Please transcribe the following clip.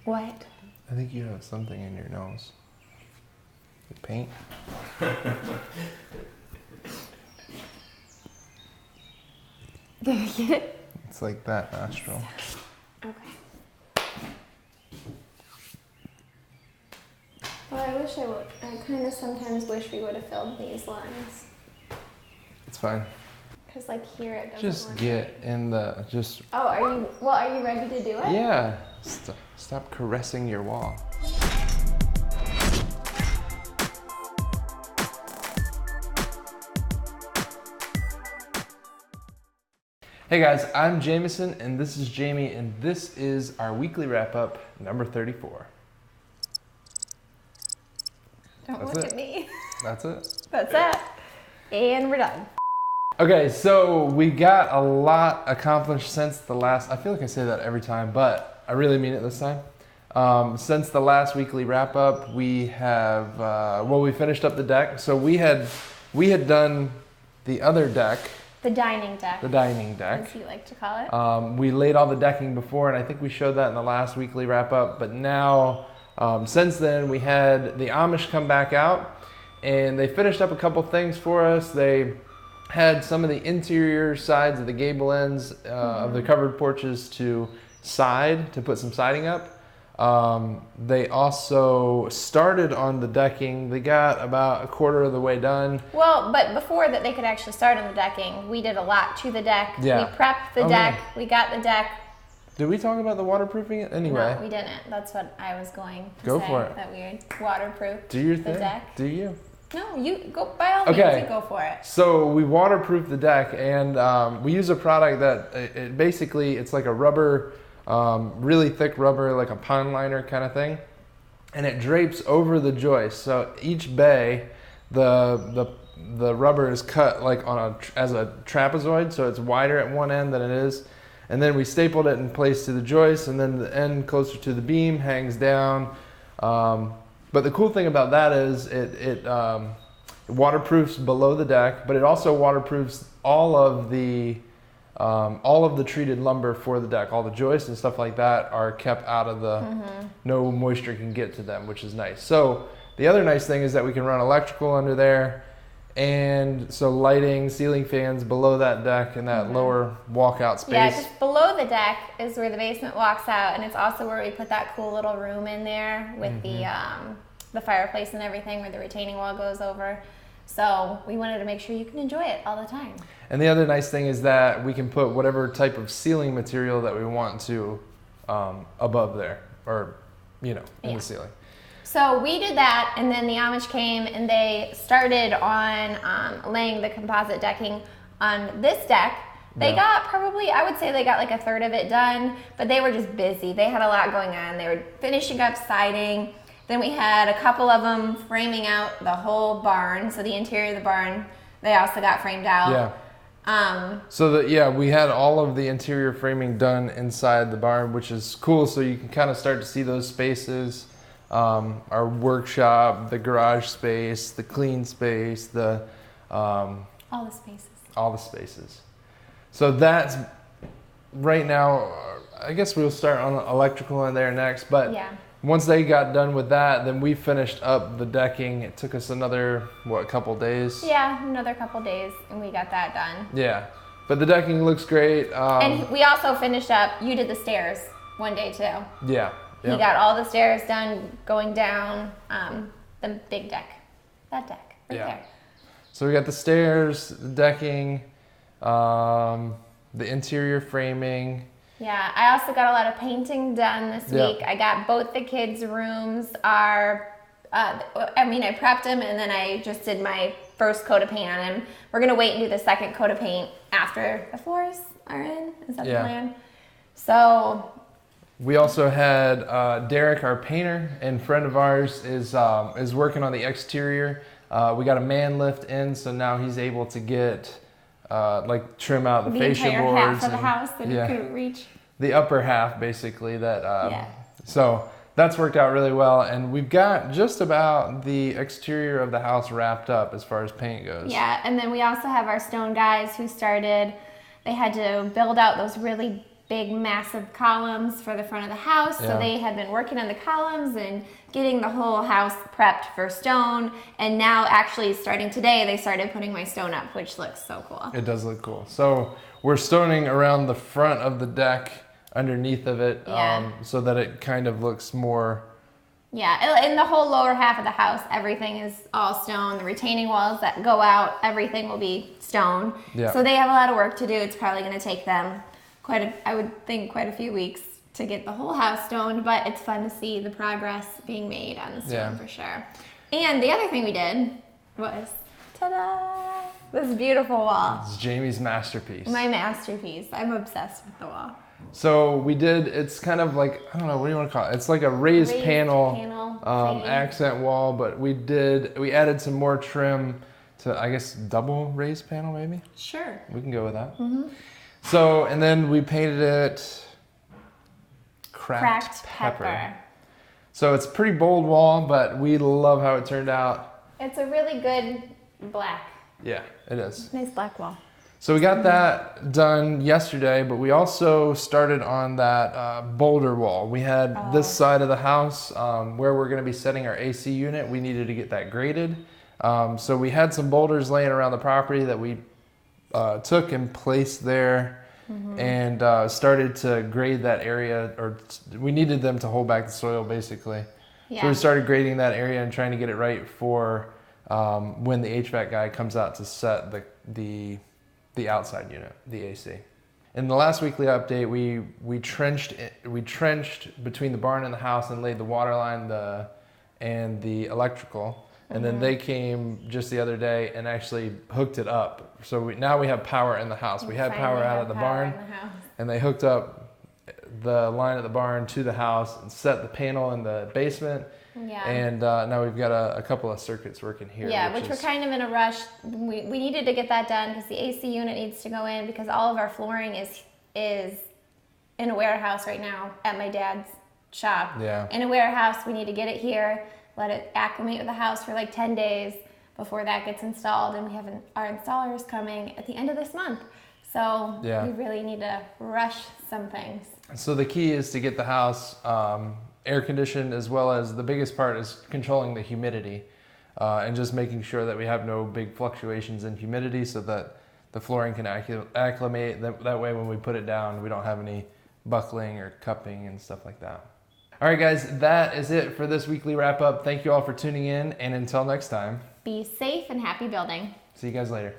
What? I think you have something in your nose. Like paint? Did I get it? It's like that nostril. Okay. Well, I wish I would. I kind of sometimes wish we would have filled these lines. It's fine. Because, like, here it doesn't Just work. get in the, just, Oh, are you ready to do it? yeah. Stop caressing your wall. Hey guys, I'm Jameson and this is Jamie and this is our weekly wrap up number 34. Don't That's look it. at me. That's it. That's it. And we're done. Okay, so we got a lot accomplished since the last, I feel like I say that every time, but I really mean it this time. Since the last weekly wrap up, we have, we finished up the deck. So we had done the other deck. The dining deck. The dining deck. As you like to call it. We laid all the decking before, and I think we showed that in the last weekly wrap up. But now, since then, we had the Amish come back out, and they finished up a couple things for us. They had some of the interior sides of the gable ends of the covered porches to put some siding up. They also started on the decking. They got about a quarter of the way done. Well, but before that they could actually start on the decking, we did a lot to the deck. Yeah. We prepped the deck. Yeah. We got the deck. Did we talk about the waterproofing it anyway? No, we didn't. That's what I was going to Go say. for it. That we would waterproof Do your the thing. deck. Do you? No, you go by all means. Okay. You go for it. So we waterproof the deck, and we use a product that it's like a rubber, really thick rubber, like a pond liner kind of thing, and it drapes over the joist. So each bay, the rubber is cut like as a trapezoid, so it's wider at one end than it is, and then we stapled it in place to the joist, and then the end closer to the beam hangs down. But the cool thing about that is it waterproofs below the deck, but it also waterproofs all of the treated lumber for the deck. All the joists and stuff like that are kept out of the, no moisture can get to them, which is nice. So the other nice thing is that we can run electrical under there, and so lighting, ceiling fans below that deck and that lower walkout space. Yeah, just below the deck is where the basement walks out, and it's also where we put that cool little room in there with the fireplace and everything, where the retaining wall goes over. So we wanted to make sure you can enjoy it all the time. And the other nice thing is that we can put whatever type of ceiling material that we want to above there, or in the ceiling. So we did that, and then the Amish came and they started on laying the composite decking on this deck. They got probably, I would say they got like a third of it done, but they were just busy. They had a lot going on. They were finishing up siding. Then we had a couple of them framing out the whole barn. So the interior of the barn, they also got framed out. Yeah. We had all of the interior framing done inside the barn, which is cool. So you can kind of start to see those spaces. Our workshop, the garage space, the clean space, all the spaces. So that's right now. I guess we'll start on electrical in there next, but once they got done with that, then we finished up the decking. It took us another couple days? Yeah, another couple days, and we got that done. Yeah, but the decking looks great. And we also finished up. You did the stairs one day too. Yeah. He got all the stairs done going down the big deck. That deck right there. So we got the stairs, the decking, the interior framing. Yeah, I also got a lot of painting done this week. I got both the kids' rooms I prepped them, and then I just did my first coat of paint on them. We're going to wait and do the second coat of paint after the floors are in. Is that the plan? So we also had Derek, our painter and friend of ours, is working on the exterior. We got a man lift in, so now he's able to get trim out the fascia entire boards half of the house that he couldn't reach. The upper half, basically. So that's worked out really well, and we've got just about the exterior of the house wrapped up as far as paint goes. Yeah, and then we also have our stone guys who started. They had to build out those really big massive columns for the front of the house. Yeah. So they had been working on the columns and getting the whole house prepped for stone. And now actually starting today, they started putting my stone up, which looks so cool. It does look cool. So we're stoning around the front of the deck underneath of it, Yeah. so that it kind of looks more. Yeah, in the whole lower half of the house, everything is all stone. The retaining walls that go out, everything will be stone. Yeah. So they have a lot of work to do. It's probably going to take them I would think quite a few weeks to get the whole house stoned, but it's fun to see the progress being made on the stone Yeah. for sure. And the other thing we did was, ta-da, this beautiful wall. It's Jamie's masterpiece. My masterpiece. I'm obsessed with the wall. So we did, it's kind of like, I don't know, what do you want to call it? It's like a raised panel thingy. accent wall, but we added some more trim to, I guess, double raised panel maybe? Sure. We can go with that. So, and then we painted it cracked pepper. So it's a pretty bold wall, but we love how it turned out. It's a really good black. Yeah, it is. Nice black wall. So we got that done yesterday, but we also started on that boulder wall. We had this side of the house where we're going to be setting our AC unit. We needed to get that graded. So we had some boulders laying around the property that we took and placed there, and started to grade that area, or we needed them to hold back the soil basically. Yeah. So we started grading that area and trying to get it right for when the HVAC guy comes out to set the outside unit, the AC. In the last weekly update, we trenched between the barn and the house and laid the water line and the electrical. And then they came just the other day and actually hooked it up. So now we have power in the house. We had power out of the barn, and they hooked up the line at the barn to the house and set the panel in the basement. Yeah. And now we've got a couple of circuits working here. Yeah, which we're kind of in a rush. We needed to get that done because the AC unit needs to go in, because all of our flooring is in a warehouse right now at my dad's shop. Yeah. In a warehouse, we need to get it here, let it acclimate with the house for like 10 days before that gets installed, and we have our installers coming at the end of this month. So Yeah. we really need to rush some things. So the key is to get the house air conditioned, as well as the biggest part is controlling the humidity and just making sure that we have no big fluctuations in humidity so that the flooring can acclimate. That way when we put it down, we don't have any buckling or cupping and stuff like that. All right, guys, that is it for this weekly wrap up. Thank you all for tuning in, and until next time, Be safe and happy building. see you guys later.